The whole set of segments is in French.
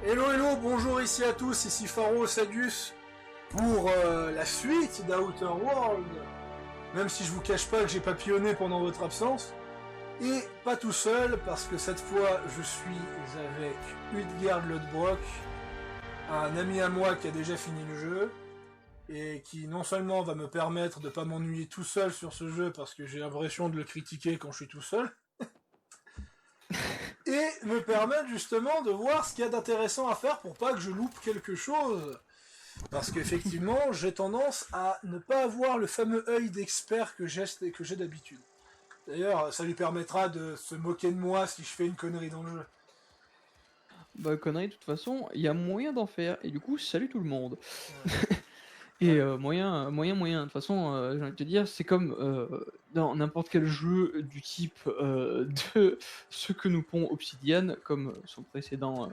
Hello hello, bonjour ici à tous, ici Pharo Sagus pour la suite d'Outer World. Même si je vous cache pas que j'ai papillonné pendant votre absence. Et pas tout seul, parce que cette fois je suis avec Utgard Lodbrok, un ami à moi qui a déjà fini le jeu, et qui non seulement va me permettre de pas m'ennuyer tout seul sur ce jeu, parce que j'ai l'impression de le critiquer quand je suis tout seul, et me permettre justement de voir ce qu'il y a d'intéressant à faire pour pas que je loupe quelque chose. Parce qu'effectivement, j'ai tendance à ne pas avoir le fameux œil d'expert que j'ai d'habitude. D'ailleurs, ça lui permettra de se moquer de moi si je fais une connerie dans le jeu. Bah connerie, de toute façon, il y a moyen d'en faire, et du coup, salut tout le monde. Ouais. Et Ouais. moyen. De toute façon, j'ai envie de te dire, c'est comme dans n'importe quel jeu du type de ce que nous pond Obsidian, comme son précédent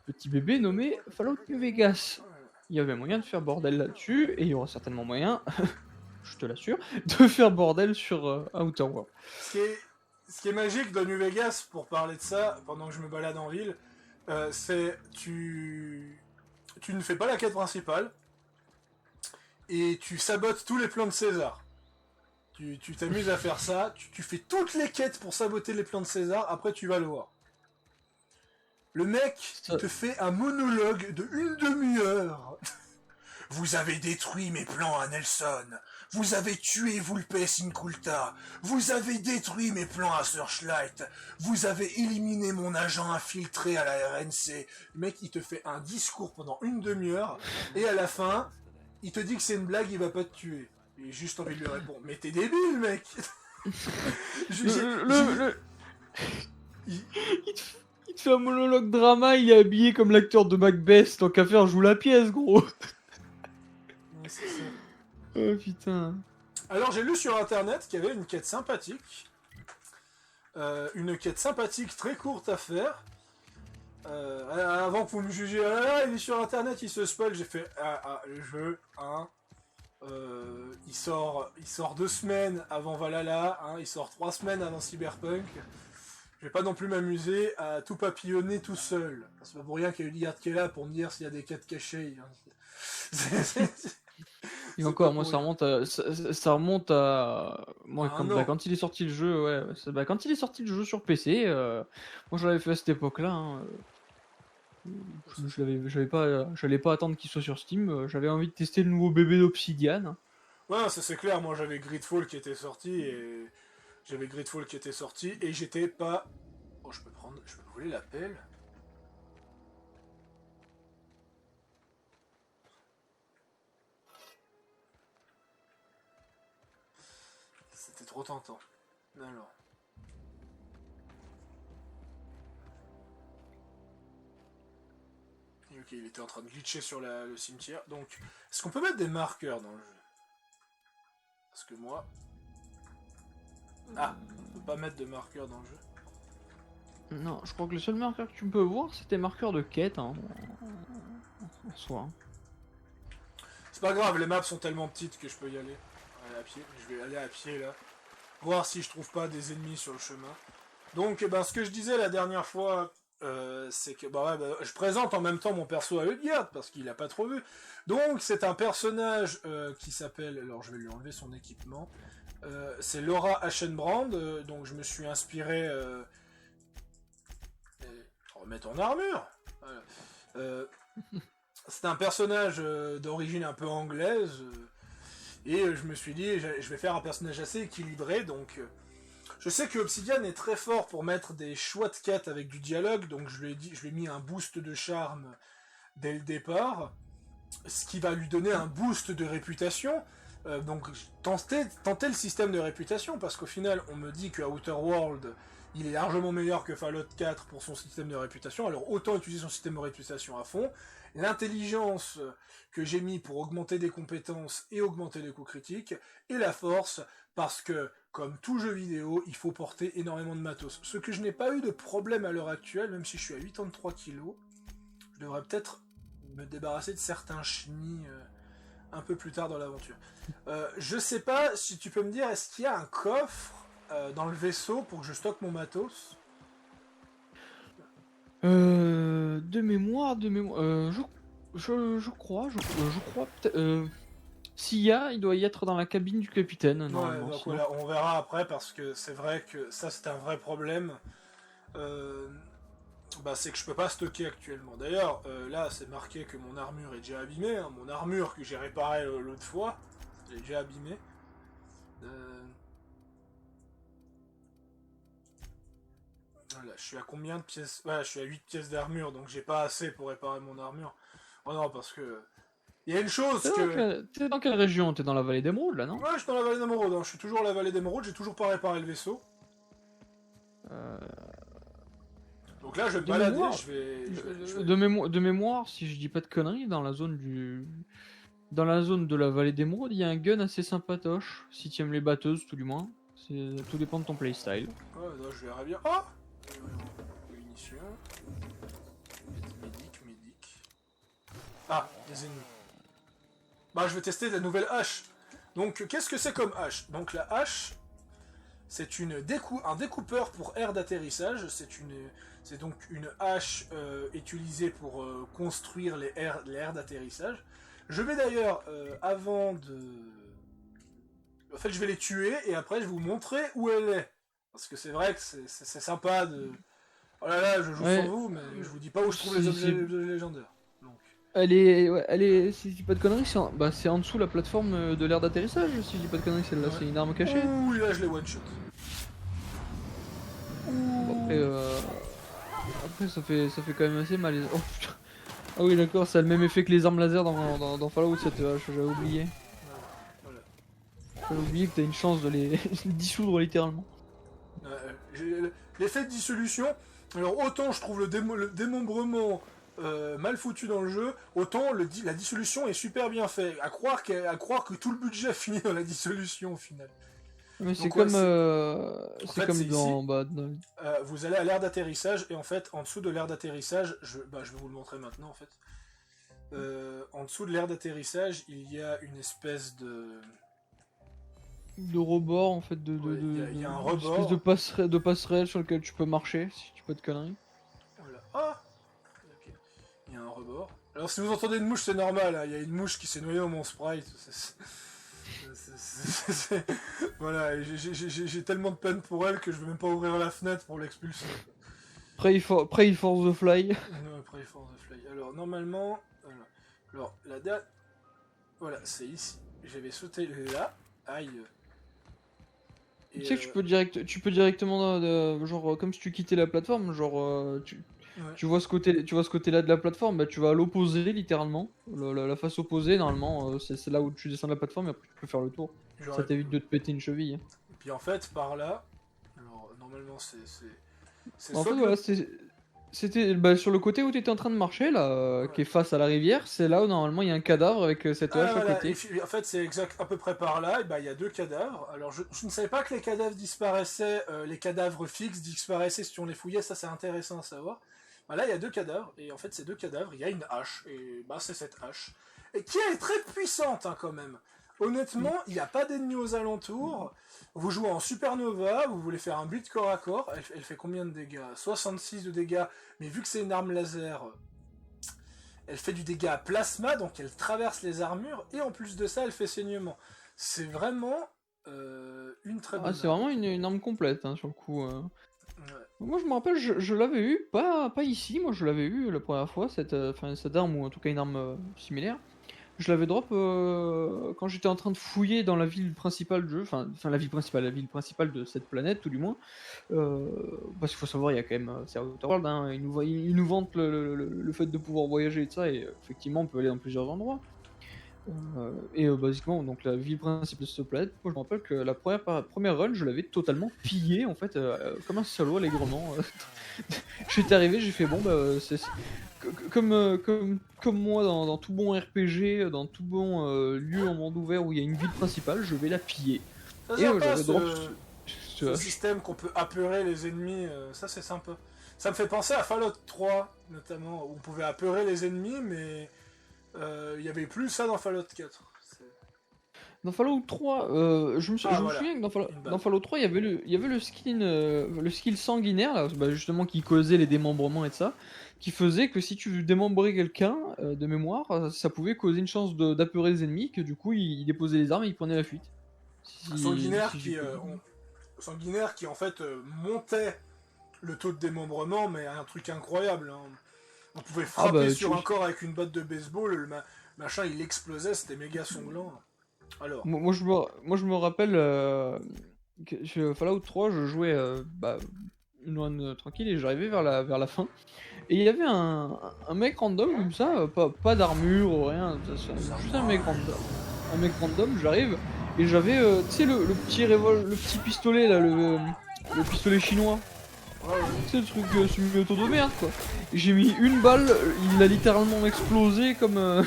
petit bébé nommé Fallout New Vegas. Il y avait moyen de faire bordel là-dessus, et il y aura certainement moyen, je te l'assure, de faire bordel sur Outer World. Ce qui est magique dans New Vegas, pour parler de ça, pendant que je me balade en ville, c'est tu ne fais pas la quête principale, et tu sabotes tous les plans de César. Tu t'amuses à faire ça, tu fais toutes les quêtes pour saboter les plans de César, après tu vas le voir. Le mec, il Ça- te fait un monologue de une demi-heure. Vous avez détruit mes plans à Nelson. Vous avez tué Vulpes Inculta. Vous avez détruit mes plans à Searchlight. Vous avez éliminé mon agent infiltré à la RNC. Le mec, il te fait un discours pendant une demi-heure. Et à la fin, il te dit que c'est une blague, il va pas te tuer. Et juste envie de lui répondre, mais t'es débile, mec. Il- Il te fait un monologue drama, il est habillé comme l'acteur de Macbeth, tant qu'à faire, joue la pièce, gros. Ouais, c'est ça. Oh putain. Alors j'ai lu sur internet qu'il y avait une quête sympathique. Une quête sympathique très courte à faire. Avant que vous me jugiez, ah là là, il est sur internet, il se spoil, j'ai fait le jeu, hein. Il sort 2 semaines avant Valhalla, hein, il sort 3 semaines avant Cyberpunk. Je vais pas non plus m'amuser à tout papillonner tout seul. C'est pas pour rien qu'il y a Ulyard qui est là pour me dire s'il y a des quêtes cachées. Hein. Et C'est pas encore, moi, pour ça rien. remonte à, ça remonte à, moi, Un an. quand il est sorti le jeu, ouais, quand il est sorti le jeu sur PC, moi, je l'avais fait à cette époque-là, hein, j'allais pas attendre qu'il soit sur Steam, j'avais envie de tester le nouveau bébé d'Obsidian. Ouais, ça c'est clair, moi j'avais Gridfall qui était sorti et j'étais pas. Oh, je peux voler la pelle. C'était trop tentant. Alors. Ok, il était en train de glitcher sur le cimetière. Donc, est-ce qu'on peut mettre des marqueurs dans le jeu? Parce que moi. Ah, on peut pas mettre de marqueurs dans le jeu. Non, je crois que le seul marqueur que tu peux voir, c'était marqueur de quête, hein, en soi. C'est pas grave, les maps sont tellement petites que je peux y aller. Aller à pied. Je vais aller à pied là. Voir si je trouve pas des ennemis sur le chemin. Donc, ben, ce que je disais la dernière fois, c'est que je présente en même temps mon perso à Udgard parce qu'il a pas trop vu. Donc, c'est un personnage qui s'appelle. Alors, je vais lui enlever son équipement. C'est Laura Ashenbrand. Donc, je me suis inspiré. Remets ton armure. Voilà. C'est un personnage d'origine un peu anglaise. Et je me suis dit, je vais faire un personnage assez équilibré. Donc. Je sais que Obsidian est très fort pour mettre des choix de quêtes avec du dialogue, donc je lui ai mis un boost de charme dès le départ, ce qui va lui donner un boost de réputation. Donc tenter le système de réputation, parce qu'au final, on me dit que Outer World, il est largement meilleur que Fallout 4 pour son système de réputation, alors autant utiliser son système de réputation à fond. L'intelligence que j'ai mis pour augmenter des compétences et augmenter les coups critiques, et la force, parce que, comme tout jeu vidéo, il faut porter énormément de matos. Ce que je n'ai pas eu de problème à l'heure actuelle, même si je suis à 83 kg, je devrais peut-être me débarrasser de certains chenilles un peu plus tard dans l'aventure. Je sais pas si tu peux me dire, est-ce qu'il y a un coffre dans le vaisseau pour que je stocke mon matos? De mémoire, je crois, peut-être. S'il y a, il doit y être dans la cabine du capitaine, Ouais, normalement. donc Sinon. voilà, on verra après parce que c'est vrai que ça c'est un vrai problème. Euh, c'est que je peux pas stocker actuellement. D'ailleurs, là c'est marqué que mon armure est déjà abîmée. Hein. Mon armure que j'ai réparée l'autre fois, elle est déjà abîmée. Euh, Voilà, je suis à combien de pièces? Ouais, je suis à 8 pièces d'armure, donc j'ai pas assez pour réparer mon armure. Oh non, parce que. Il y a une chose que. T'es dans quelle région? T'es dans la vallée d'Émeraude, là, non? Ouais, je suis dans la vallée d'Emeraude, hein. Je suis toujours à la vallée d'Emeraude, j'ai toujours pas réparé le vaisseau. Euh, Donc là, je vais me de balader, mémoire, je vais- de mémoire, si je dis pas de conneries, dans la zone de la vallée d'Émeraude, il y a un gun assez sympatoche, si tu aimes les batteuses, tout du moins. Tout dépend de ton playstyle. Ouais, là, je verrai bien. Oh Munitions. Médic. Ah, des ennemis. Bah, je vais tester la nouvelle hache. Donc, qu'est-ce que c'est comme hache? Donc, la hache, c'est un découpeur pour aire d'atterrissage. C'est donc une hache utilisée pour construire les aires d'atterrissage. Je vais d'ailleurs, avant de... En fait, je vais les tuer et après, je vais vous montrer où elle est. Parce que c'est vrai que c'est sympa de... Oh là là, je joue sur Ouais, vous, mais je vous dis pas où je trouve les objets légendaires. Donc... elle est, si je dis pas de conneries, c'est en dessous la plateforme de l'aire d'atterrissage, si je dis pas de conneries, celle-là, Ouais. c'est une arme cachée. Ouh, là, je les one-shot. Bon, Ouh. après ça fait quand même assez mal. Oh putain. Ah oui, d'accord, ça a le même effet que les armes laser dans Fallout, cette hache, j'avais oublié. Voilà. J'avais oublié que t'as une chance de les dissoudre littéralement. L'effet de dissolution, alors autant je trouve le démembrement mal foutu dans le jeu, autant la dissolution est super bien fait. À croire que tout le budget finit dans la dissolution au final. Mais Donc ouais, en c'est fait c'est comme ici. Vous allez à l'aire d'atterrissage et en fait en dessous de l'aire d'atterrissage, je vais vous le montrer maintenant en fait. En dessous de l'aire d'atterrissage, il y a une espèce de rebord en fait, ouais, il y a un une espèce rebord. de passerelle sur lequel tu peux marcher, si tu dis pas de conneries. Voilà. Ah, ok. Il y a un rebord. Alors si vous entendez une mouche, c'est normal, hein. Il y a une mouche qui s'est noyée dans mon sprite. Voilà, j'ai tellement de peine pour elle que je vais même pas ouvrir la fenêtre pour l'expulser. Pray for the fly. Après, Force the Fly. Alors normalement, voilà. Alors la date, voilà, c'est ici. J'avais sauté là. Aïe. Tu Et sais que tu peux directement, genre, comme si tu quittais la plateforme, genre, ouais. tu vois ce côté-là de la plateforme, bah tu vas à l'opposé littéralement, la face opposée normalement, c'est là où tu descends de la plateforme et après tu peux faire le tour. Ça J'aurais pu. t'évite de te péter une cheville. Et puis en fait, par là, alors normalement c'est En soit fait de voilà, l'autre. c'était bah, sur le côté où tu étais en train de marcher là, Ouais. qui est face à la rivière, c'est là où normalement il y a un cadavre avec cette Ah hache à voilà, côté. en fait c'est exact à peu près par là, et bah, il y a deux cadavres. Alors je ne savais pas que les cadavres disparaissaient, les cadavres fixes disparaissaient si on les fouillait, ça c'est intéressant à savoir. Bah, là il y a deux cadavres, et en fait ces deux cadavres, il y a une hache, et bah c'est cette hache. Et qui est très puissante hein, quand même. Honnêtement, il n'y a pas d'ennemis aux alentours. Vous jouez en supernova, vous voulez faire un but corps à corps, elle fait combien de dégâts? 66 de dégâts, mais vu que c'est une arme laser, elle fait du dégât à plasma, donc elle traverse les armures, et en plus de ça, elle fait saignement. C'est vraiment une très Ah, bonne c'est arme. vraiment une arme complète hein, sur le coup. Ouais. Moi, je me rappelle, je l'avais eu, pas ici, moi je l'avais eu la première fois, cette arme, ou en tout cas une arme similaire. Je l'avais drop quand j'étais en train de fouiller dans la ville principale du jeu, la ville principale de cette planète, tout du moins. Parce qu'il faut savoir, il y a quand même, c'est Outer World, hein, ils nous vantent le fait de pouvoir voyager et tout ça, et effectivement, on peut aller dans plusieurs endroits. Basiquement, donc la ville principale de cette planète, moi je me rappelle que la première run, je l'avais totalement pillé en fait, comme un salaud allègrement. J'étais arrivé, j'ai fait bon, bah, comme moi dans tout bon RPG, dans tout bon lieu en monde ouvert où il y a une ville principale, je vais la piller. C'est Et sympa j'avais drop ce système qu'on peut apeurer les ennemis, ça c'est sympa. Ça me fait penser à Fallout 3, notamment, où on pouvait apeurer les ennemis, mais il n'y avait plus ça dans Fallout 4. Dans Fallout 3, je me voilà. souviens que Une balle. dans Fallout 3, il y avait le skill sanguinaire, là, bah, justement, qui causait les démembrements et de ça, qui faisait que si tu démembrais quelqu'un, de mémoire, ça pouvait causer une chance d'apeurer les ennemis, que du coup, il déposait les armes et il prenait la fuite. Sanguinaire Si j'ai qui, pas... sanguinaire qui en fait montait le taux de démembrement, mais un truc incroyable. Hein. On pouvait Ah frapper bah, sur un corps avec une batte de baseball, machin il explosait, c'était méga sanglant. Alors, moi, je me rappelle, que Fallout 3, je jouais bah, une run tranquille et j'arrivais vers la fin. Et il y avait un mec random comme ça, pas d'armure ou rien, juste un mec random, j'arrive, et j'avais, tu sais, le petit pistolet là, le pistolet chinois, ouais, ouais. tu sais, le truc semi-auto de merde quoi. Et j'ai mis une balle, il a littéralement explosé comme.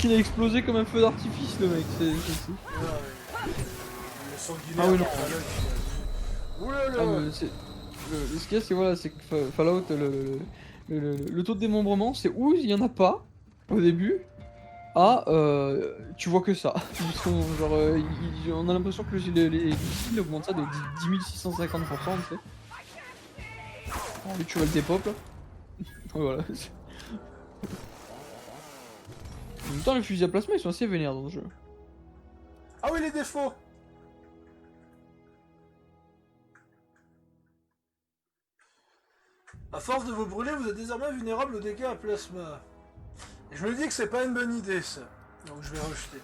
Il a explosé comme un feu d'artifice le mec, Ouais, le Ah sanguinaire oui, de non. Fallout. Oulala. Ah, mais ce qu'il y a, c'est voilà, c'est que Fallout, le taux de démembrement, c'est où il y en a pas au début. Ah, tu vois que ça. Parce qu'on, genre, on a l'impression que les missiles augmentent ça de 10 650%, tu sais. Et tu vois le dépop là. Voilà. En même temps, les fusils à plasma ils sont assez vénères dans le jeu. Ah oui, les défauts. À force de vous brûler, vous êtes désormais vulnérable aux dégâts à plasma. Et je me dis que c'est pas une bonne idée ça. Donc je vais rejeter.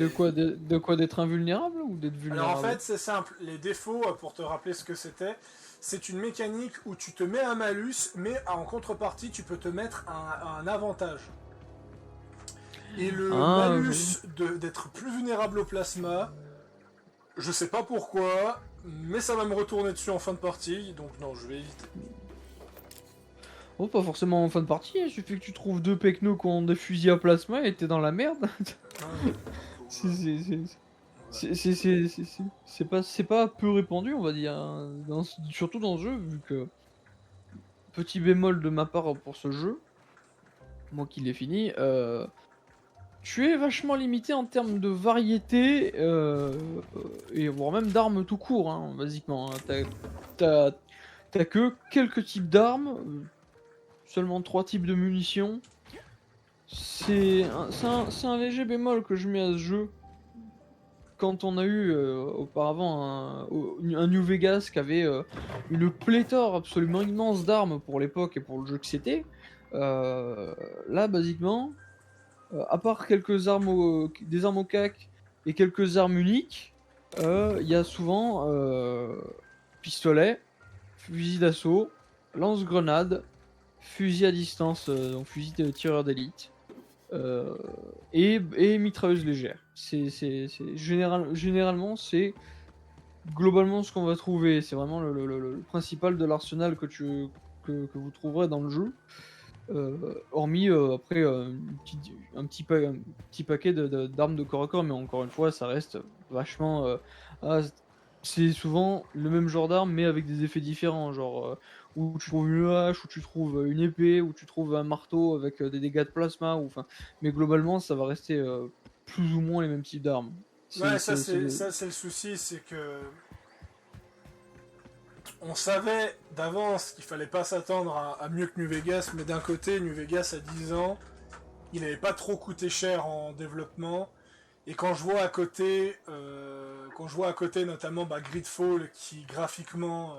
De quoi d'être invulnérable ou d'être vulnérable? Alors en fait, c'est simple. Les défauts, pour te rappeler ce que c'était, c'est une mécanique où tu te mets un malus, mais en contrepartie, tu peux te mettre un avantage. Et le Ah, malus d'être plus vulnérable au plasma, je sais pas pourquoi, mais ça va me retourner dessus en fin de partie, donc non, je vais éviter. oh, pas forcément en fin de partie, il suffit que tu trouves deux pecnos qui ont des fusils à plasma et t'es dans la merde. Ah, C'est c'est pas peu répandu, on va dire, hein, surtout dans ce jeu, vu que, petit bémol de ma part pour ce jeu, moi qui l'ai fini, tu es vachement limité en termes de variété, et voire même d'armes tout court, hein, basiquement. Hein. T'as, t'as que quelques types d'armes, seulement 3 types de munitions. C'est un léger bémol que je mets à ce jeu. Quand on a eu auparavant un New Vegas qui avait une pléthore absolument immense d'armes pour l'époque et pour le jeu que c'était, là, basiquement, à part quelques armes des armes au cac et quelques armes uniques, il y a souvent pistolet, fusil d'assaut, lance-grenade, fusil à distance, donc fusil de tireur d'élite, et mitrailleuse légère. Généralement, c'est globalement ce qu'on va trouver. C'est vraiment le principal de l'arsenal que vous trouverez dans le jeu. Hormis après un petit paquet d'armes de corps à corps, mais encore une fois, ça reste vachement. Ah, c'est souvent le même genre d'arme, mais avec des effets différents. Genre où tu trouves une hache, où tu trouves une épée, où tu trouves un marteau avec des dégâts de plasma. Mais globalement, ça va rester plus ou moins les mêmes types d'armes. Ouais, ça c'est le souci, c'est que on savait d'avance qu'il fallait pas s'attendre à mieux que New Vegas, mais d'un côté, New Vegas a 10 ans, il n'avait pas trop coûté cher en développement, et quand je vois à côté, notamment Gridfall qui graphiquement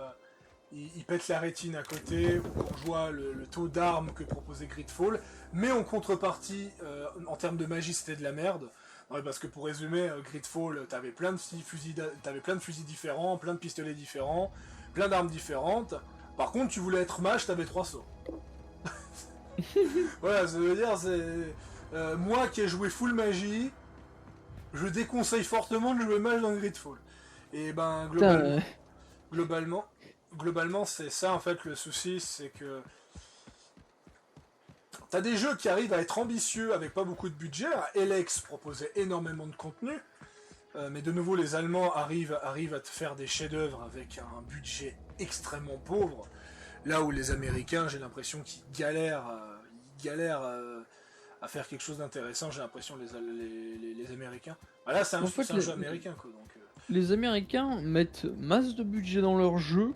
il pète la rétine à côté, ou quand je vois le taux d'armes que proposait Gridfall, mais en contrepartie, en termes de magie, c'était de la merde. Ouais, parce que pour résumer, Gridfall, t'avais plein de fusils différents, plein de pistolets différents, plein d'armes différentes. Par contre, tu voulais être mage, t'avais 3 sorts. Voilà, ça veut dire, c'est... moi qui ai joué full magie, je déconseille fortement de jouer mage dans Gridfall. Et ben, globalement, c'est ça en fait le souci, c'est que t'as des jeux qui arrivent à être ambitieux avec pas beaucoup de budget. Elex proposait énormément de contenu, mais de nouveau les Allemands arrivent à te faire des chefs-d'œuvre avec un budget extrêmement pauvre. Là où les Américains, j'ai l'impression qu'ils galèrent à faire quelque chose d'intéressant, j'ai l'impression, les Américains. Voilà, c'est un, En fait, c'est un jeu américain, quoi. Donc, les Américains mettent masse de budget dans leur jeu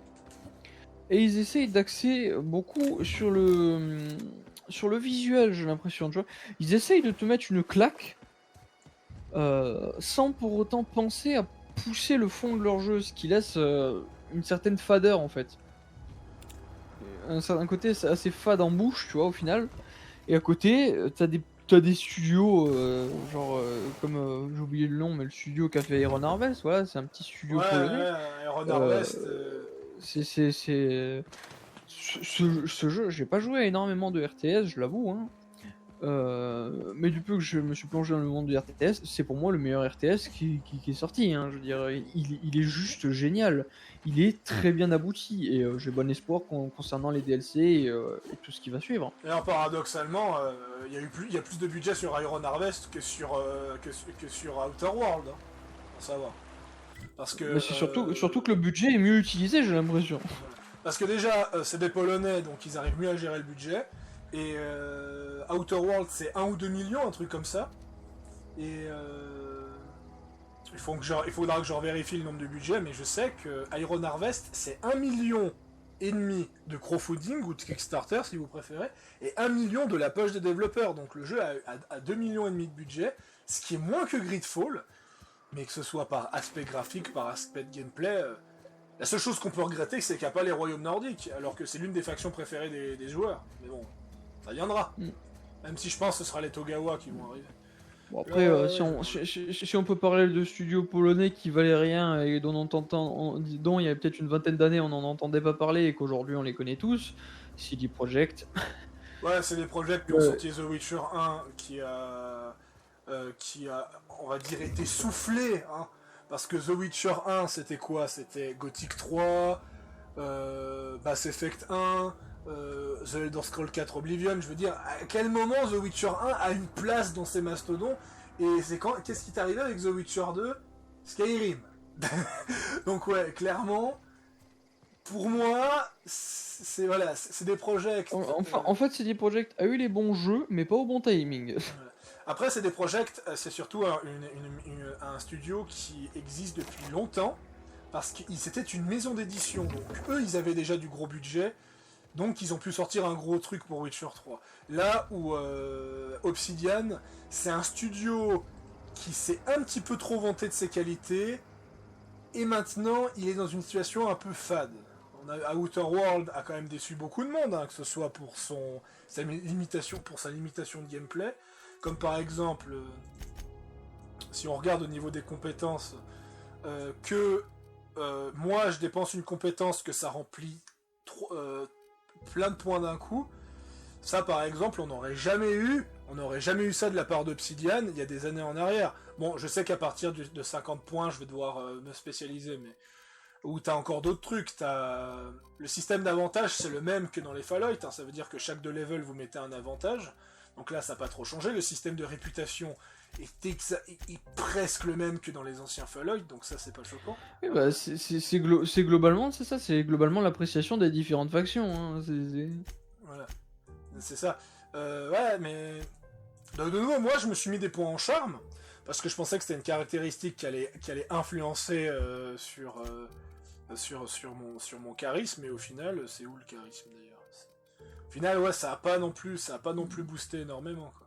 et ils essayent d'axer beaucoup sur le visuel, j'ai l'impression, tu vois. Ils essayent de te mettre une claque sans pour autant penser à pousser le fond de leur jeu, ce qui laisse une certaine fadeur en fait. Un certain côté assez fade en bouche, tu vois, au final. Et à côté, t'as des studios, comme j'ai oublié le nom, mais le studio qu'a fait Iron Harvest, voilà, c'est un petit studio polonais. Iron Euh, Harvest. c'est ce jeu, j'ai pas joué à énormément de RTS, je l'avoue, hein. Mais du peu que je me suis plongé dans le monde du RTS, c'est pour moi le meilleur RTS qui est sorti, hein. Je veux dire, il est juste génial. Il est très bien abouti et j'ai bon espoir concernant les DLC et tout ce qui va suivre. D'ailleurs, paradoxalement, il y a plus de budget sur Iron Harvest que sur Outer World. Hein, pour savoir. Parce que. Mais c'est surtout que le budget est mieux utilisé, j'ai l'impression. Parce que déjà, c'est des Polonais, donc ils arrivent mieux à gérer le budget. Et Outer World, c'est 1 ou 2 millions, un truc comme ça. Et il faudra que je vérifie le nombre de budget, mais je sais que Iron Harvest, c'est 1,5 million de crowdfunding ou de Kickstarter, si vous préférez, et 1 million de la poche des développeurs. Donc le jeu a 2,5 millions de budget, ce qui est moins que Gridfall, mais que ce soit par aspect graphique, par aspect de gameplay. La seule chose qu'on peut regretter, c'est qu'il n'y a pas les royaumes nordiques, alors que c'est l'une des factions préférées des joueurs. Mais bon, ça viendra. Même si je pense que ce sera les Togawa qui vont arriver. Bon après, si on peut parler de studios polonais qui valaient rien et dont il y avait peut-être une vingtaine d'années on n'en entendait pas parler et qu'aujourd'hui on les connaît tous, CD Projekt. Ouais, c'est des projets qui ont sorti The Witcher 1 qui a, on va dire, été soufflé, hein. Parce que The Witcher 1, c'était quoi? C'était Gothic 3, Mass Effect 1, The Elder Scrolls 4 Oblivion. Je veux dire, à quel moment The Witcher 1 a une place dans ces mastodons? Et qu'est-ce qui t'est arrivé avec The Witcher 2? Skyrim. Donc ouais, clairement, pour moi, c'est des projets. En fait, CD Projekt a eu les bons jeux, mais pas au bon timing. Après, c'est des projets, c'est surtout un studio qui existe depuis longtemps, parce que c'était une maison d'édition. Donc eux, ils avaient déjà du gros budget, donc ils ont pu sortir un gros truc pour Witcher 3. Là où Obsidian, c'est un studio qui s'est un petit peu trop vanté de ses qualités, et maintenant, il est dans une situation un peu fade. Outer World a quand même déçu beaucoup de monde, hein, que ce soit pour sa limitation de gameplay, comme par exemple, si on regarde au niveau des compétences, moi je dépense une compétence que ça remplit plein de points d'un coup. Ça par exemple, on n'aurait jamais eu ça de la part d'Obsidian il y a des années en arrière. Bon, je sais qu'à partir de 50 points, je vais devoir me spécialiser, mais où t'as encore d'autres trucs. Le système d'avantage, c'est le même que dans les Fallout, hein. Ça veut dire que chaque 2 levels, vous mettez un avantage. Donc là, ça n'a pas trop changé. Le système de réputation est presque le même que dans les anciens Fallout, donc ça, c'est pas choquant. Oui, bah, c'est globalement, c'est ça, c'est globalement l'appréciation des différentes factions, hein. Voilà, c'est ça. Ouais, mais de nouveau, moi, je me suis mis des points en charme, parce que je pensais que c'était une caractéristique qui allait influencer sur mon charisme, et au final, c'est où le charisme d'ailleurs? Au final, ouais, ça a pas non plus boosté énormément, quoi.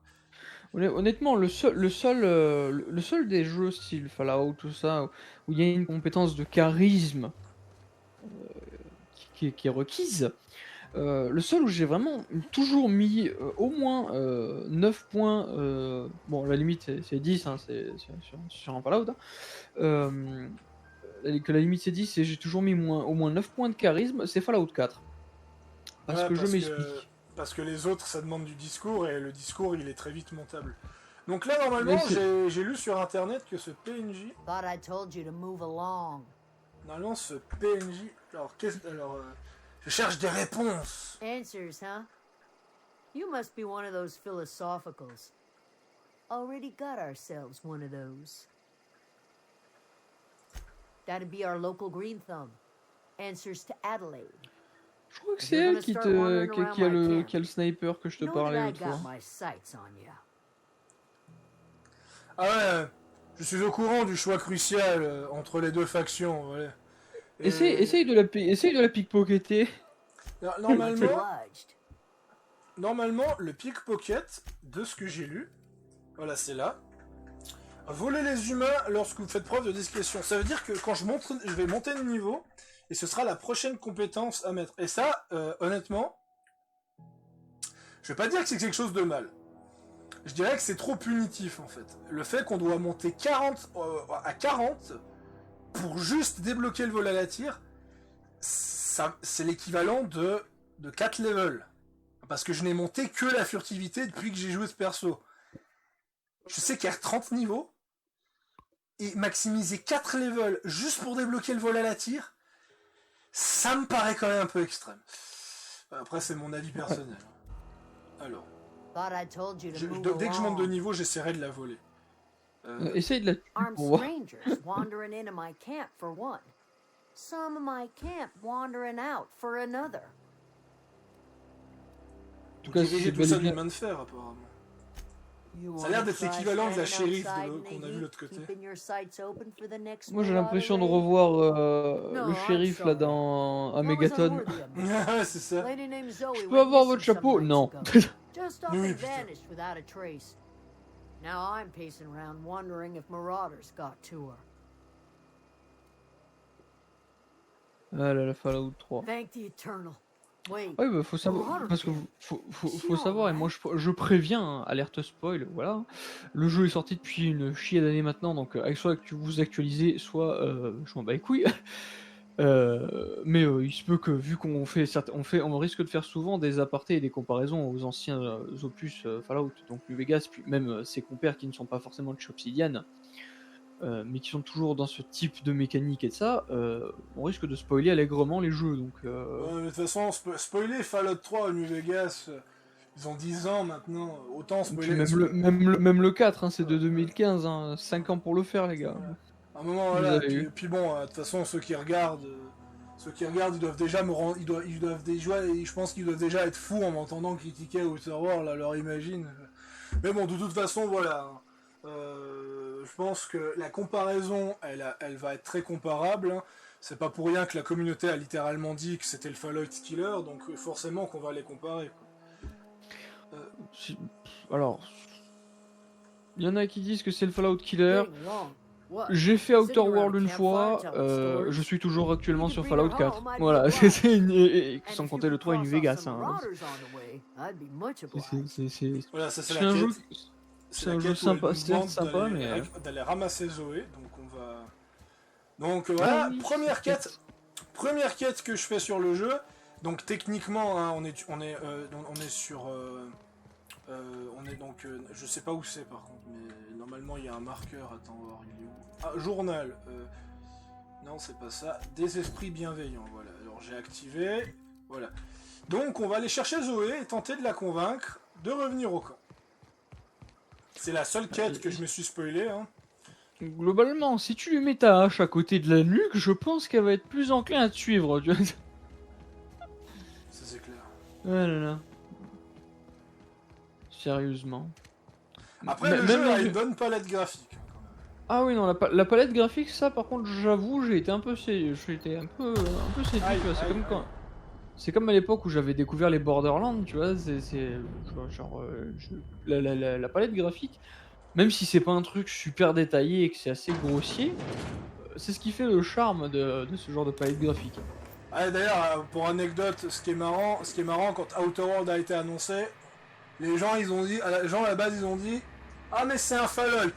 Honnêtement, le seul des jeux style Fallout, tout ça, où il y a une compétence de charisme qui est requise, le seul où j'ai vraiment toujours mis au moins 9 points, bon, la limite c'est 10, hein, c'est sur un Fallout, hein, que la limite c'est 10 et j'ai toujours mis au moins 9 points de charisme, c'est Fallout 4. Parce que je m'explique. Parce que les autres, ça demande du discours, et le discours, il est très vite montable. Donc là, normalement, j'ai lu sur internet que ce PNJ... Normalement, ce PNJ... Alors, je cherche des réponses. Answers, huh? You must be one of those philosophicals. Already got ourselves one of those. That'd be our local green thumb. Answers to Adelaide. Je crois que c'est elle qui a le sniper que je te parlais l'autre fois. Ah ouais, je suis au courant du choix crucial entre les deux factions, voilà. Et Essaye de la pickpocketer. Much normalement, obliged. normalement, le pickpocket, de ce que j'ai lu, voilà, c'est là. Voler les humains lorsque vous faites preuve de discrétion. Ça veut dire que quand je vais monter de niveau, et ce sera la prochaine compétence à mettre. Et ça, honnêtement, je vais pas dire que c'est quelque chose de mal. Je dirais que c'est trop punitif, en fait. Le fait qu'on doit monter 40 à 40 pour juste débloquer le vol à la tire, ça, c'est l'équivalent de 4 levels. Parce que je n'ai monté que la furtivité depuis que j'ai joué ce perso. Je sais qu'il y a 30 niveaux, et maximiser 4 levels juste pour débloquer le vol à la tire, ça me paraît quand même un peu extrême. Après, c'est mon avis personnel. Alors, Thought I told you to move dès que je monte de along. niveau, j'essaierai de la voler. Essaye de la tuer Armed pour voir. strangers wandering into my camp for one. Some of my camp wandering out for another. En tout cas, Diriger c'est tout bel ça et d'une bien. main de fer, apparemment. You Ça a l'air wanna d'être try l'équivalent de la standing shérif outside in the qu'on a vu de l'autre heat, côté. keeping your sights open for the next Moi, j'ai marauder l'impression de raid? revoir No, le I'm shérif là sorry. dans à That was Megaton. unworthy of me. Ouais, c'est ça. Lady named Zoe Je went peux avoir missing votre some chapeau? nights Non. ago. Just up Oui, and putain. vanished without a trace. Now I'm pacing around wondering if marauders got to her. Ah là, la Fallout 3. Thank the Eternal. Wait, Oui, bah faut savoir, parce que faut savoir, et moi je préviens, hein, alerte spoil, voilà. Le jeu est sorti depuis une chier d'années maintenant, donc soit que vous actualisez, soit je m'en bats les couilles. Mais il se peut que vu qu'on fait, on risque de faire souvent des apartés et des comparaisons aux anciens opus Fallout, donc New Vegas, puis même ses compères qui ne sont pas forcément de chez Obsidian, mais qui sont toujours dans ce type de mécanique et de ça, on risque de spoiler allègrement les jeux, donc... Ouais, mais de toute façon, spoiler Fallout 3 à New Vegas, ils ont 10 ans maintenant, autant Puis spoiler... même le 4, hein, c'est de 2015, hein, 5 ans pour le faire, les gars. Voilà. À un moment, Vous voilà, avez eu. puis bon, de toute façon, ceux qui regardent, ils doivent déjà me rendre... Ils doivent déjà... Je pense qu'ils doivent déjà être fous en m'entendant critiquer Outer World, alors imagine. Mais bon, de toute façon, voilà... je pense que la comparaison, elle va être très comparable. Hein. C'est pas pour rien que la communauté a littéralement dit que c'était le Fallout Killer, donc forcément qu'on va les comparer. Quoi. Alors, il y en a qui disent que c'est le Fallout Killer. getting long. What? J'ai fait Outer Sitting around World a une campfire fois, telling stories. je suis toujours actuellement You sur could bring Fallout her 4. home, I'd be Voilà, obliged. et And sans if compter you le could 3 et cross New off Vegas. some Hein. marauders on the way, I'd be much obliged. Voilà, ça c'est C'est la un quête. jeu, C'est c'est la un quête jeu où sympa, elle nous c'est demande sympa, mais... d'aller ramasser Zoé, donc on va... Donc voilà, Ah oui, première quête que je fais sur le jeu. Donc techniquement, hein, on est sur... on est donc... je sais pas où c'est par contre, mais normalement il y a un marqueur, attends, voir, il est où? Ah, journal. Non, c'est pas ça. Des esprits bienveillants, voilà. Alors j'ai activé, voilà. Donc on va aller chercher Zoé et tenter de la convaincre de revenir au camp. C'est la seule quête que je me suis spoilé, hein. Globalement, si tu lui mets ta hache à côté de la nuque, je pense qu'elle va être plus enclin à te suivre. Tu vois. Ça c'est clair. Ah là là. Sérieusement. Après, M- le même jeu a les- une bonne palette graphique. Hein, quand même. Ah oui, non, la palette graphique, ça par contre, j'avoue, j'ai été un peu séduit, séduit, Aïe, tu vois, c'est aïe, comme aïe. quand... C'est comme à l'époque où j'avais découvert les Borderlands, tu vois, genre, la palette graphique, même si c'est pas un truc super détaillé et que c'est assez grossier, c'est ce qui fait le charme de ce genre de palette graphique. Ah, d'ailleurs, pour anecdote, ce qui est marrant, quand Outer World a été annoncé, les gens à la base ils ont dit, ah mais c'est un Fallout.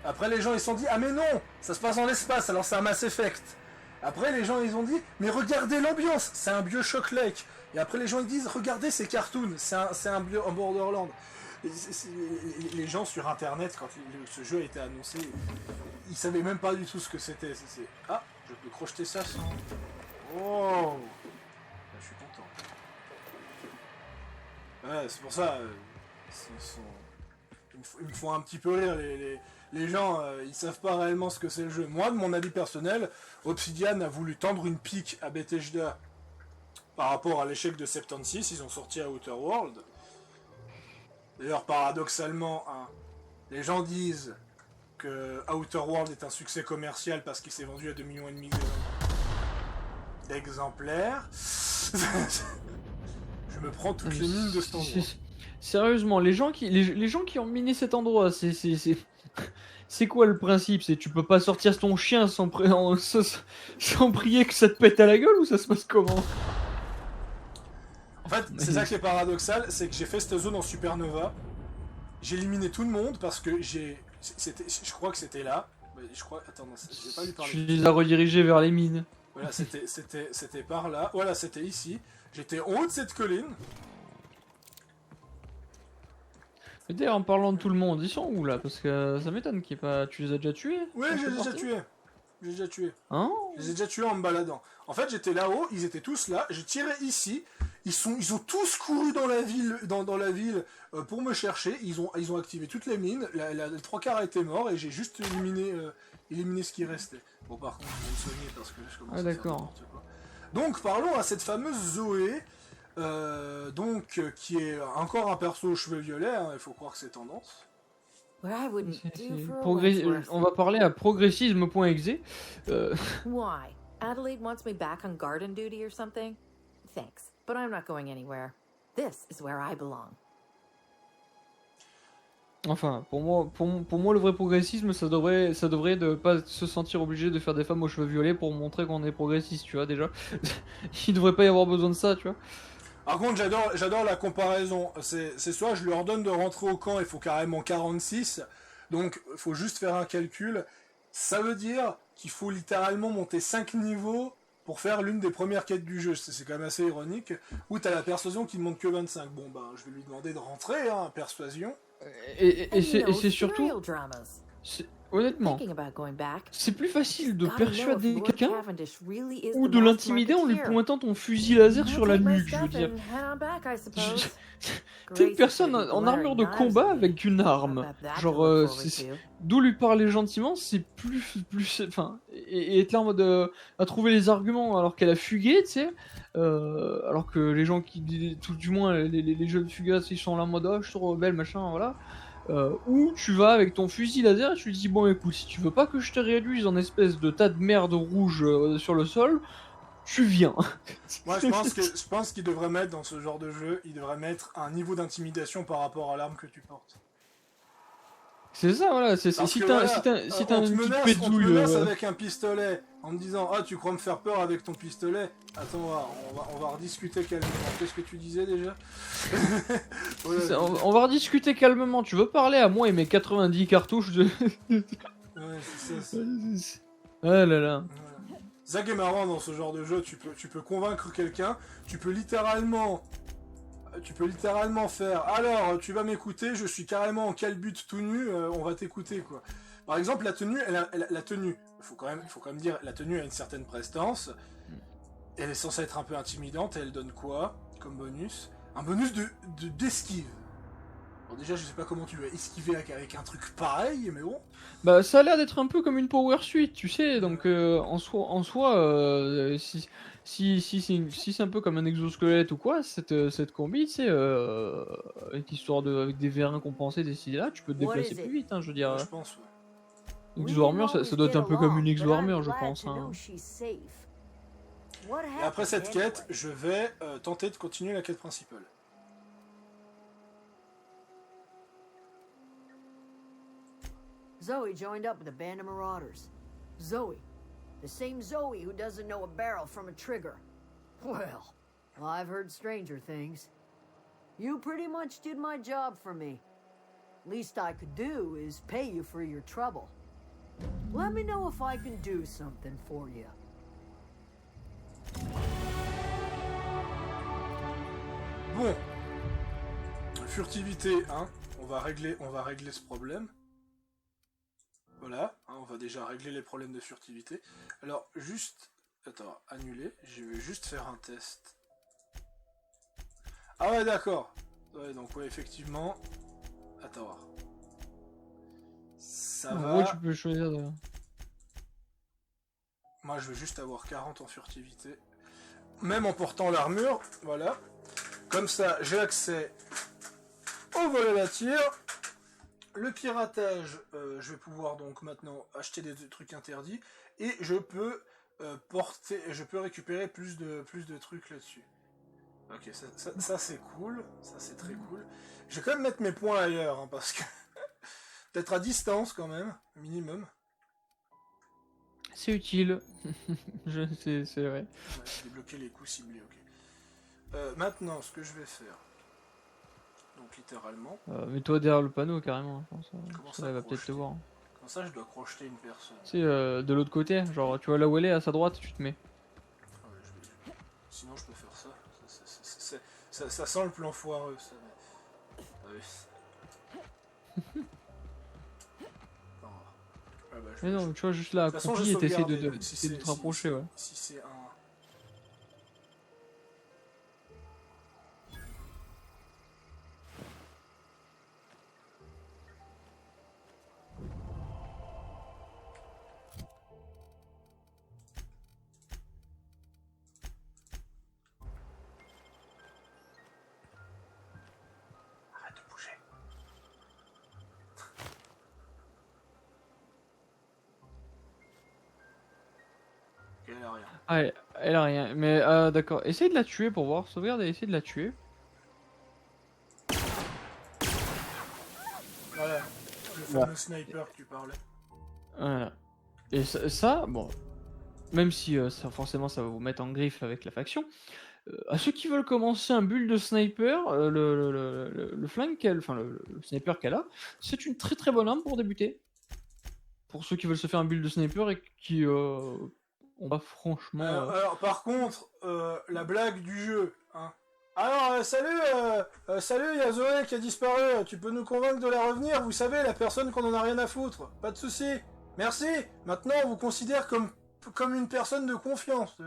Après les gens ils se sont dit, ah mais non, ça se passe dans l'espace, alors c'est un Mass Effect. Après les gens ils ont dit, mais regardez l'ambiance, c'est un BioShock-like. Et après les gens ils disent, regardez c'est cartoon, c'est un Borderland. Les gens sur internet, quand ce jeu a été annoncé, ils savaient même pas du tout ce que c'était. Ah, je peux crocheter ça sans... Oh, je suis content. Ouais, c'est pour ça, ils me font un petit peu rire, les gens, ils savent pas réellement ce que c'est le jeu. Moi, de mon avis personnel, Obsidian a voulu tendre une pique à Bethesda par rapport à l'échec de 76, ils ont sorti à Outer World. D'ailleurs, paradoxalement, hein, les gens disent que Outer World est un succès commercial parce qu'il s'est vendu à 2,5 millions d'exemplaires. Je me prends toutes les mines de cet endroit. Sérieusement, les gens qui ont miné cet endroit, c'est quoi le principe? C'est tu peux pas sortir ton chien sans prier que ça te pète à la gueule ou ça se passe comment? En fait, c'est ça qui est paradoxal, c'est que j'ai fait cette zone en supernova. J'ai éliminé tout le monde parce que je crois que c'était là. Attends, non, j'ai pas lu parler. Tu les as redirigés vers les mines. Voilà, c'était par là. Voilà, c'était ici. J'étais en haut de cette colline. Mais d'ailleurs, en parlant de tout le monde, ils sont où là? Parce que ça m'étonne qu'il n'y ait pas. Tu les as déjà tués? Ouais, j'ai déjà tué. J'ai déjà tué. Hein? Je les ai déjà tués en me baladant. En fait, j'étais là-haut, ils étaient tous là. J'ai tiré ici. Ils ont tous couru dans la ville, pour me chercher. Ils ont activé toutes les mines. Les trois quarts étaient morts et j'ai juste éliminé ce qui restait. Bon, par contre, je vais me soigner parce que je commence à faire n'importe quoi. Donc, parlons à cette fameuse Zoé. Qui est encore un perso aux cheveux violets, hein, il faut croire que c'est tendance. On va parler à progressisme.exe. Why? Adelaide wants me back on garden duty or something? Thanks, but I'm not going anywhere. This is where I belong. Enfin, pour moi, le vrai progressisme, ça devrait ne pas se sentir obligé de faire des femmes aux cheveux violets pour montrer qu'on est progressiste, tu vois, déjà. Il devrait pas y avoir besoin de ça, tu vois. Par contre, j'adore la comparaison. C'est soit je lui ordonne de rentrer au camp, il faut carrément 46, donc il faut juste faire un calcul. Ça veut dire qu'il faut littéralement monter 5 niveaux pour faire l'une des premières quêtes du jeu. C'est quand même assez ironique. Où t'as la persuasion qui ne monte que 25. Bon, ben, je vais lui demander de rentrer, hein, persuasion. Et c'est surtout... Honnêtement, c'est plus facile de persuader quelqu'un ou de l'intimider en lui pointant ton fusil laser sur la nuque, je veux dire. T'es une personne en armure de combat avec une arme. Genre, d'où lui parler gentiment, c'est plus... Enfin, et être là en mode... à trouver les arguments alors qu'elle a fugué, tu sais. Alors que les gens qui... Tout du moins, les jeunes fugaces, ils sont là en mode... Oh, je suis rebelle, machin, voilà. Ou tu vas avec ton fusil laser et tu lui dis bon écoute, si tu veux pas que je te réduise en espèce de tas de merde rouge sur le sol, tu viens. Moi je pense qu'il devrait mettre dans ce genre de jeu, il devrait mettre un niveau d'intimidation par rapport à l'arme que tu portes. C'est ça, voilà. Si t'as une petite pédouille... On te menace avec un pistolet en me disant ah tu crois me faire peur avec ton pistolet. Attends, on va rediscuter calmement. Qu'est-ce que tu disais déjà? Voilà, on va rediscuter calmement. Tu veux parler à moi et mes 90 cartouches de... Ouais, c'est ça. Ah là là. Voilà. Ça qui est marrant dans ce genre de jeu, tu peux convaincre quelqu'un, tu peux littéralement faire alors tu vas m'écouter, je suis carrément en calbut tout nu, on va t'écouter quoi. Par exemple la tenue, la tenue, faut quand même dire, la tenue a une certaine prestance, elle est censée être un peu intimidante et elle donne quoi comme bonus? Un bonus d'esquive. Alors déjà je sais pas comment tu vas esquiver avec un truc pareil, mais bon. Bah ça a l'air d'être un peu comme une power suite, tu sais, donc en soi si c'est un peu comme un exosquelette ou quoi, cette combi, tu sais, avec histoire avec des vérins compensés, des là, tu peux te déplacer plus vite, hein, je veux dire. Ouais, je pense, ouais. Exo-armure, ça doit être un peu comme une exo-armure, je pense. Hein. Et après cette quête, je vais tenter de continuer la quête principale. Zoe joined up with a band of marauders. Zoe. The same Zoe who doesn't know a barrel from a trigger. Well, I've heard stranger things. You pretty much did my job for me. Least I could do is pay you for your trouble. Let me know if I can do something for you. Bon. Furtivité, hein. On va régler ce problème. Voilà, hein, on va déjà régler les problèmes de furtivité. Alors, juste... Attends, annuler. Je vais juste faire un test. Ah ouais, d'accord. Ouais, donc ouais, effectivement... Attends voir. Ça va... Ouais, tu peux choisir de... Moi, je veux juste avoir 40 en furtivité. Même en portant l'armure, voilà. Comme ça, j'ai accès au volet à tir. le piratage, je vais pouvoir donc maintenant acheter des trucs interdits et je peux récupérer plus de trucs là-dessus. Ok, ça c'est cool, ça c'est très cool. Je vais quand même mettre mes points ailleurs, hein, parce que peut-être à distance quand même, minimum. C'est utile. C'est vrai. Ouais, débloquer les coups ciblés, ok. Maintenant, ce que je vais faire, donc littéralement, Mets-toi derrière le panneau carrément, je pense. Comment Ça, ça, elle va peut-être te crocheter voir. comme ça je dois crocheter une personne. Tu sais, de l'autre côté, genre tu vois là où elle est, à sa droite, tu te mets. Ah ouais, sinon je peux faire ça. Ça sent le plan foireux, ça. Ah oui. Non. Ah bah, Mais non, tu vois, juste là, de toute façon, accroupi, j'ai et t'essaies sauvegardé, de donc si t'essaies de c'est- te rapprocher, ouais. Si c'est un... Arrête de bouger. Elle a rien. Ah, elle a rien. Mais d'accord, essaye de la tuer pour voir. Sauvegarde et essaye de la tuer. Voilà, le fameux sniper que tu parlais. Voilà. Et bon, même si ça, forcément ça va vous mettre en griffe avec la faction, à ceux qui veulent commencer un build de sniper, le flingue enfin le sniper qu'elle a, c'est une très très bonne arme pour débuter. Pour ceux qui veulent se faire un build de sniper et qui ont pas franchement. Alors, par contre, la blague du jeu, hein. Alors, salut, il y a Zoé qui a disparu, tu peux nous convaincre de la revenir, vous savez, la personne qu'on en a rien à foutre, pas de souci. Merci, maintenant on vous considère comme une personne de confiance. Je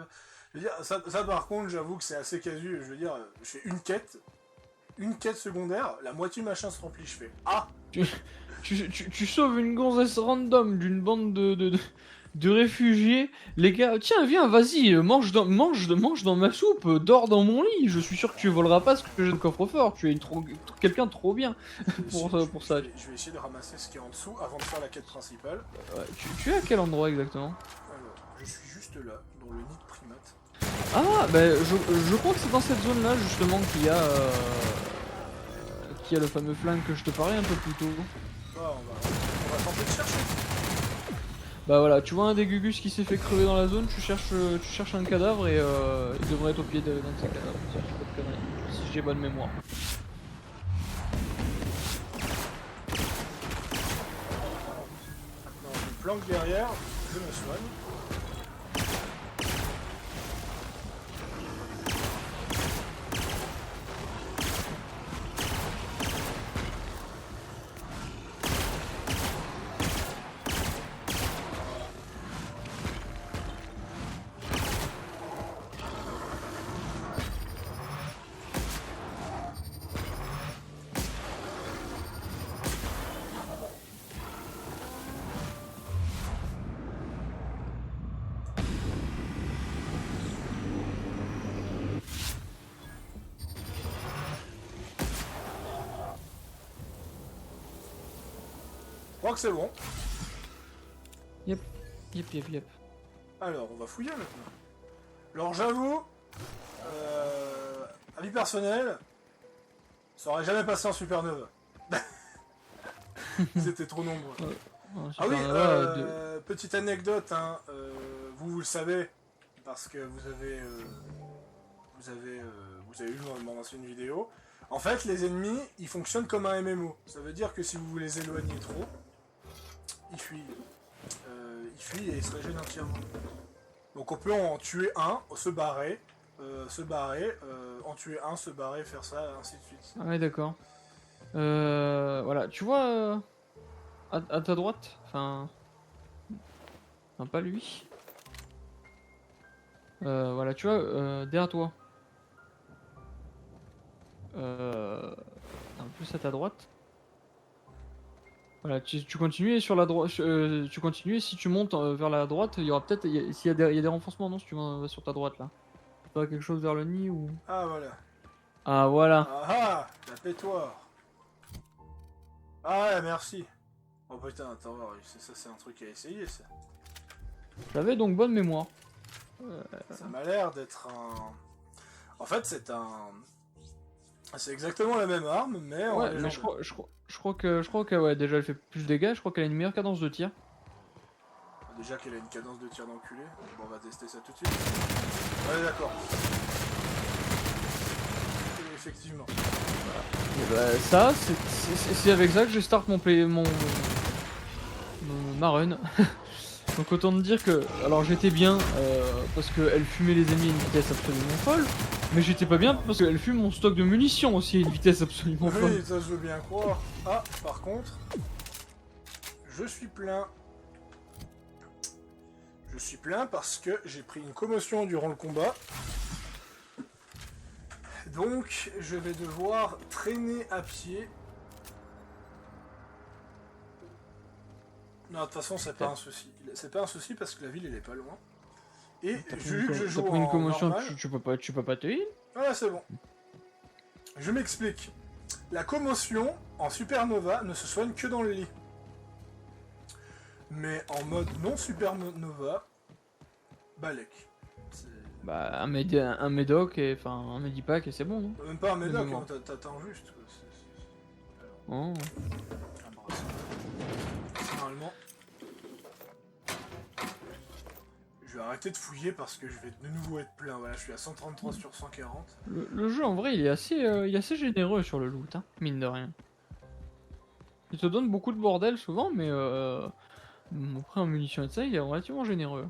veux dire, ça par contre, j'avoue que c'est assez casu, je veux dire, je fais une quête secondaire, la moitié du machin se remplit, je fais ah. Tu sauves une gonzesse random d'une bande de réfugiés. Les gars, tiens, viens, vas-y, mange dans ma soupe, dors dans mon lit. Je suis sûr que tu voleras pas ce que j'ai de coffre-fort. Tu es quelqu'un de trop bien pour ça. Je vais essayer de ramasser ce qui est en dessous avant de faire la quête principale. Ouais, tu es à quel endroit exactement? Alors, je suis juste là, dans le nid de primate. Ah, bah, je crois que c'est dans cette zone-là, justement, qu'il y a le fameux flingue que je te parlais un peu plus tôt. Ah, on va tenter de chercher. Bah voilà, tu vois un des gugus qui s'est fait crever dans la zone, tu cherches un cadavre et il devrait être au pied d'un de ces cadavres, si je dis pas de conneries, si j'ai bonne mémoire. Maintenant, je me planque derrière, je me soigne. Je crois que c'est bon. Yep. Alors, on va fouiller maintenant. Alors, j'avoue, avis personnel, ça aurait jamais passé en Supernova. Ils étaient trop nombreux. Ah oui, petite anecdote, hein, vous le savez, parce que vous avez vu mon ancienne vidéo. En fait, les ennemis, ils fonctionnent comme un MMO. Ça veut dire que si vous les éloignez trop, ils fuient. Et ils se régènent entièrement. Donc on peut en tuer un, se barrer, en tuer un, se barrer, faire ça, ainsi de suite. Ah ouais, d'accord. Voilà, tu vois à ta droite, enfin pas lui. Voilà, tu vois derrière toi. Un peu à ta droite. Voilà, tu continues et sur la droite, tu continues et si tu montes vers la droite, il y aura peut-être, s'il y a des renforcements, non, si tu vas sur ta droite là. Tu vois quelque chose vers le nid ou? Ah voilà. Ah voilà. Ah ah, la pétoire. Ah ouais, merci. Oh putain, attends, ça c'est un truc à essayer, ça. J'avais donc bonne mémoire. Ça m'a l'air d'être un... En fait, c'est un... C'est exactement la même arme, mais en Ouais, mais légendaire. je crois que ouais, déjà elle fait plus de dégâts, je crois qu'elle a une meilleure cadence de tir. Déjà qu'elle a une cadence de tir d'enculé. Bon, on va tester ça tout de suite. Ouais, d'accord. Effectivement. Et bah, ça, c'est avec ça que je start ma run. Donc autant te dire que, alors j'étais bien parce qu'elle fumait les ennemis à une vitesse absolument folle, mais j'étais pas bien parce qu'elle fume mon stock de munitions aussi à une vitesse absolument folle. Oui, ça je veux bien croire. Ah, par contre, je suis plein. Je suis plein parce que j'ai pris une commotion durant le combat. Donc, je vais devoir traîner à pied. Non, de toute façon, c'est pas un souci. C'est pas un souci parce que la ville, elle est pas loin. Et vu que je joue T'as pris une en commotion, normal... tu peux pas te heal. Voilà, c'est bon. Je m'explique. La commotion en supernova ne se soigne que dans le lit. Mais en mode non supernova, balèque. Bah un médoc et enfin un medipack et c'est bon. Non Même pas un médoc, mémoire. hein, t'attends juste. Quoi. Oh. Un bracelet. Normalement. Je vais arrêter de fouiller parce que je vais de nouveau être plein. Voilà, je suis à 133 sur 140. Le jeu en vrai il est assez généreux sur le loot, hein, mine de rien. Il te donne beaucoup de bordel souvent, mais après en munitions et de ça, il est relativement généreux.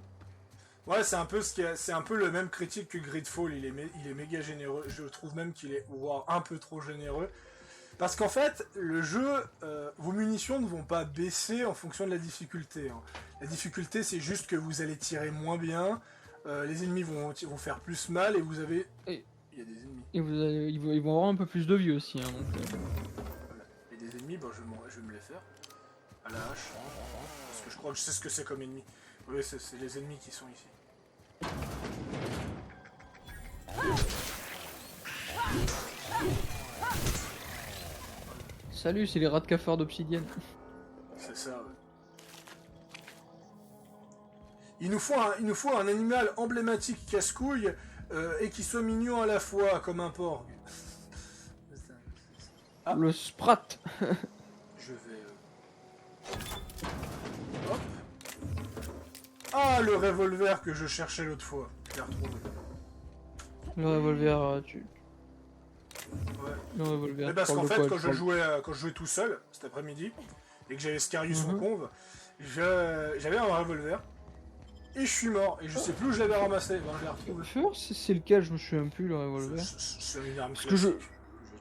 Ouais, c'est un peu c'est un peu le même critique que Gridfall. Il est méga généreux. Je trouve même qu'il est voire un peu trop généreux. Parce qu'en fait, le jeu, vos munitions ne vont pas baisser en fonction de la difficulté. Hein. La difficulté, c'est juste que vous allez tirer moins bien, les ennemis vont faire plus mal et vous avez... Et- Il y a des ennemis. Et ils vont avoir un peu plus de vie aussi. Hein, donc, Voilà. Et des ennemis, bon, je vais me les faire. À la hache. Parce que je crois que je sais ce que c'est comme ennemi. Oui, c'est les ennemis qui sont ici. Salut, c'est les rats de cafard d'obsidienne. C'est ça, ouais. Il nous faut un animal emblématique casse-couille et qui soit mignon à la fois, comme un porc. Ah. Le sprat. Je vais... Hop. Ah, le revolver que je cherchais l'autre fois. Je l'ai retrouvé. Le revolver, Ouais. Le revolver. Mais parce Parle qu'en de fait, quoi, quand tu je jouais tout seul, cet après-midi, et que j'avais Scarius en conve, j'avais un revolver, et je suis mort, et je sais plus où je l'avais ramassé. Ben, je l'ai retrouvé. parles c'est lequel, je me souviens plus, le revolver. C'est une arme Parce que je- classique.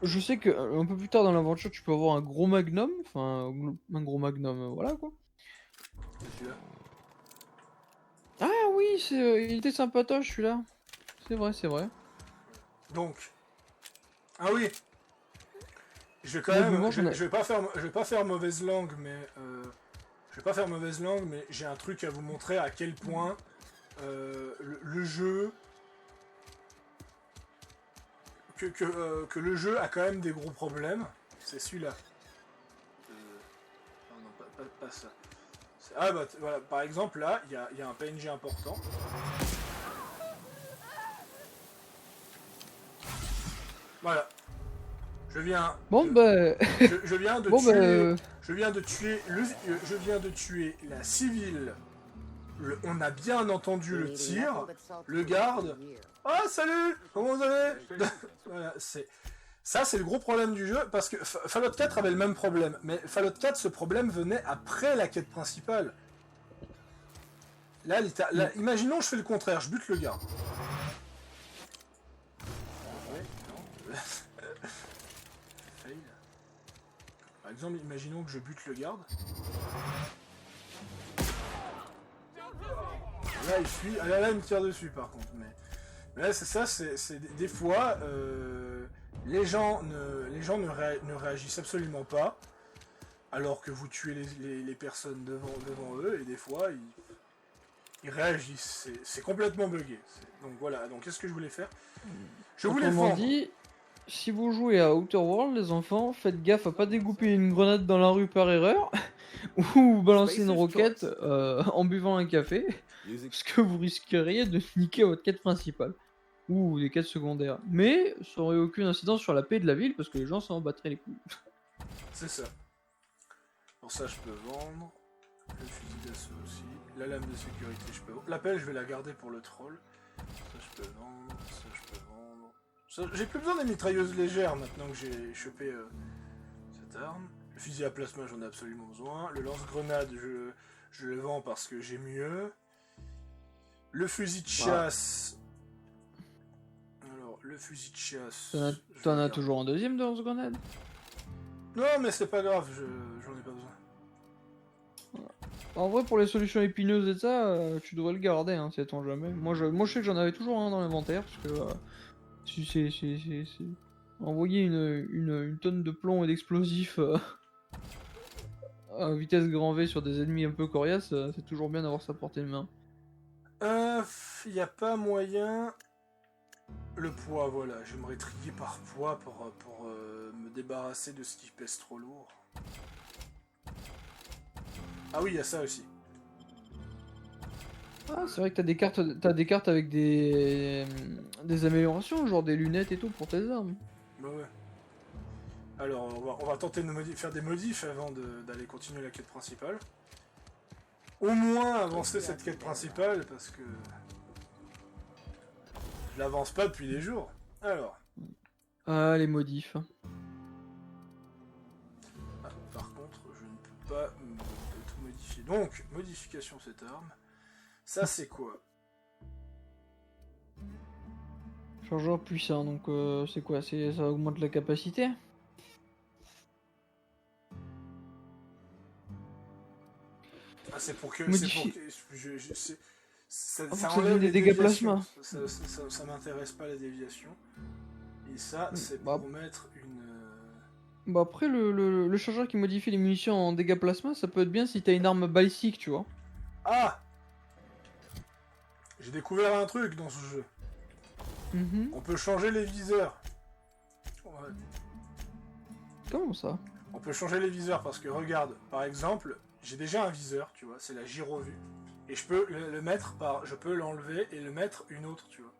Je sais que un peu plus tard dans l'aventure, tu peux avoir un gros magnum, enfin un gros magnum, voilà quoi. C'est celui-là. Ah oui, il était sympatoche celui-là. C'est vrai, c'est vrai. Donc, ah oui, je vais quand Moi, de même, mémoire, je j'en ai- vais pas faire mauvaise langue, mais je vais pas faire mauvaise langue, mais j'ai un truc à vous montrer à quel point le jeu que le jeu a quand même des gros problèmes. C'est celui-là. Non, pas ça. Ah bah voilà, par exemple là, il y a un PNJ important. Voilà. Je viens. Bon bah. Je viens de Bon tuer. bah. Je viens de tuer je viens de tuer la civile. On a bien entendu le tir. Le garde. Ah salut. Comment vous allez? Voilà, ça c'est le gros problème du jeu parce que Fallout 4 avait le même problème, mais Fallout 4 ce problème venait après la quête principale. Là, imaginons je fais le contraire, je bute le garde. Fail. Par exemple, imaginons que je bute le garde. Là, il fuit. Ah là, il me tire dessus, par contre. Mais là, c'est ça. C'est des fois, les gens ne réagissent absolument pas, alors que vous tuez les personnes devant eux, et des fois, ils réagissent. C'est complètement bugué. Donc voilà. Donc, qu'est-ce que je voulais faire? Je voulais Autrement vendre. dit, si vous jouez à Outer World, les enfants, faites gaffe à pas découper une grenade dans la rue par erreur ou balancer une roquette en buvant un café, parce que vous risqueriez de niquer votre quête principale ou des quêtes secondaires. Mais ça aurait aucune incidence sur la paix de la ville parce que les gens s'en battraient les couilles. C'est ça. Pour ça, je peux vendre. Le fusil d'assaut aussi. La lame de sécurité, je peux vendre. La pelle, je vais la garder pour le troll. Ça, je peux vendre. Ça, je peux vendre. Ça, j'ai plus besoin des mitrailleuses légères maintenant que j'ai chopé cette arme. Le fusil à plasma, j'en ai absolument besoin. Le lance-grenade, je le vends parce que j'ai mieux. Le fusil de chasse. Alors, le fusil de chasse. T'en as toujours un deuxième de lance-grenade? Non, mais c'est pas grave, j'en ai pas besoin. En vrai, pour les solutions épineuses et ça, tu devrais le garder, hein, si attends jamais. Moi, je sais que j'en avais toujours un dans l'inventaire, parce que c'est envoyer une tonne de plomb et d'explosifs à vitesse grand V sur des ennemis un peu coriaces, c'est toujours bien d'avoir sa portée de main. Y a pas moyen. Le poids, voilà, j'aimerais trier par poids pour me débarrasser de ce qui pèse trop lourd. Ah oui, il y a ça aussi. Ah, c'est vrai que t'as des cartes avec des améliorations, genre des lunettes et tout pour tes armes. Bah ouais. Alors, on va tenter de faire des modifs avant d'aller continuer la quête principale. Au moins avancer cette quête principale, parce que... je l'avance pas depuis des jours. Alors. Ah, les modifs. Ah, par contre, je ne peux pas tout modifier. Donc, modification cette arme. Ça, c'est quoi? Chargeur puissant, donc c'est quoi? Ça augmente la capacité? Ah, c'est pour que... Ça ça enlève donne des les dégâts déviations. plasma. Ça m'intéresse pas la déviation. Et ça, c'est Bah. pour mettre une... Bah après, le chargeur qui modifie les munitions en dégâts plasma, ça peut être bien si t'as une arme balistique, tu vois. Ah! J'ai découvert un truc dans ce jeu. On peut changer les viseurs. Ouais. Comment ça? On peut changer les viseurs parce que regarde, par exemple, j'ai déjà un viseur, tu vois, c'est la gyrovue. Et je peux le mettre je peux l'enlever et le mettre une autre, tu vois.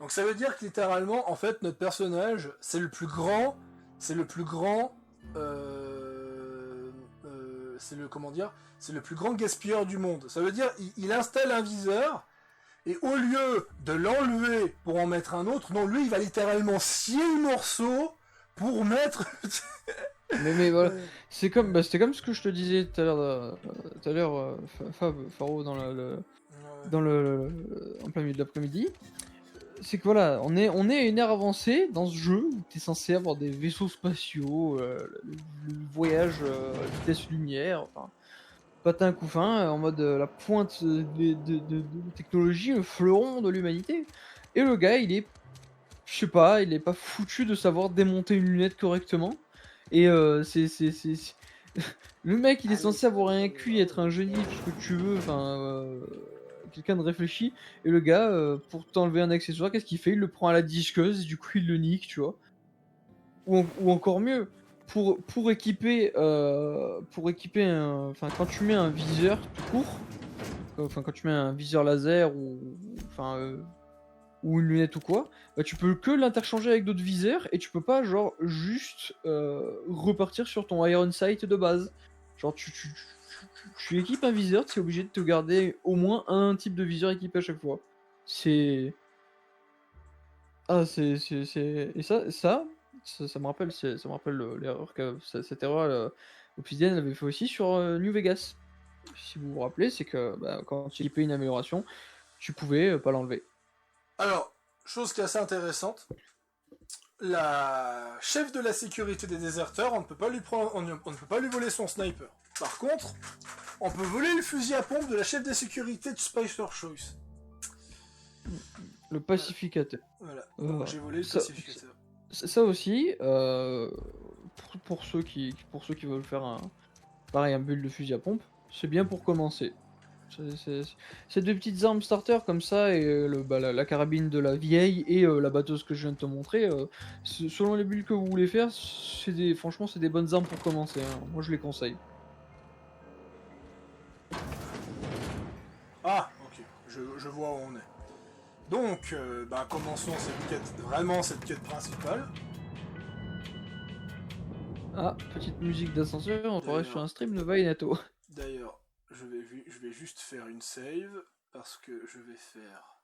Donc ça veut dire que littéralement, en fait, notre personnage, c'est le plus grand, c'est le plus grand gaspilleur du monde. Ça veut dire, il installe un viseur, et au lieu de l'enlever pour en mettre un autre, non, lui, il va littéralement scier le morceau pour mettre... mais voilà, c'était comme ce que je te disais tout à l'heure, Faro, dans en plein milieu de l'après-midi. C'est que voilà, on est à une ère avancée dans ce jeu où t'es censé avoir des vaisseaux spatiaux, le voyage à vitesse lumière, enfin, patin couffin, en mode la pointe de technologie, le fleuron de l'humanité. Et le gars, je sais pas, il est pas foutu de savoir démonter une lunette correctement. Et le mec, il est censé avoir un QI, être un génie, tout ce que tu veux, enfin, quelqu'un de réfléchi. Et le gars, pour t'enlever un accessoire, qu'est-ce qu'il fait? Il le prend à la disqueuse, et du coup il le nique, tu vois. Ou encore mieux, pour équiper enfin, quand tu mets un viseur tout court, enfin quand tu mets un viseur laser ou une lunette ou quoi, bah, tu peux que l'interchanger avec d'autres viseurs et tu peux pas genre juste repartir sur ton Iron Sight de base. Genre tu équipes un viseur, tu es obligé de te garder au moins un type de viseur équipé à chaque fois. C'est... Ah et ça me rappelle, l'erreur que cette erreur Obsidian avait fait aussi sur New Vegas. Si vous vous rappelez, c'est que bah, quand tu équipais une amélioration, tu pouvais pas l'enlever. Alors, chose qui est assez intéressante, la chef de la sécurité des déserteurs, on ne peut pas lui voler son sniper. Par contre, on peut voler le fusil à pompe de la chef de sécurité de Spicer Choice. Le pacificateur. Voilà, donc j'ai volé le pacificateur. Ça aussi, pour ceux qui veulent faire un build de fusil à pompe, c'est bien pour commencer. C'est deux petites armes starter comme ça, et la carabine de la vieille et la batteuse que je viens de te montrer. Selon les builds que vous voulez faire, franchement, c'est des bonnes armes pour commencer, hein. Moi, je les conseille. Ah, ok, je vois où on est. Donc, commençons cette quête principale. Ah, petite musique d'ascenseur, on croirait D'ailleurs. sur un stream de Vainato. D'ailleurs, je vais juste faire une save, parce que je vais faire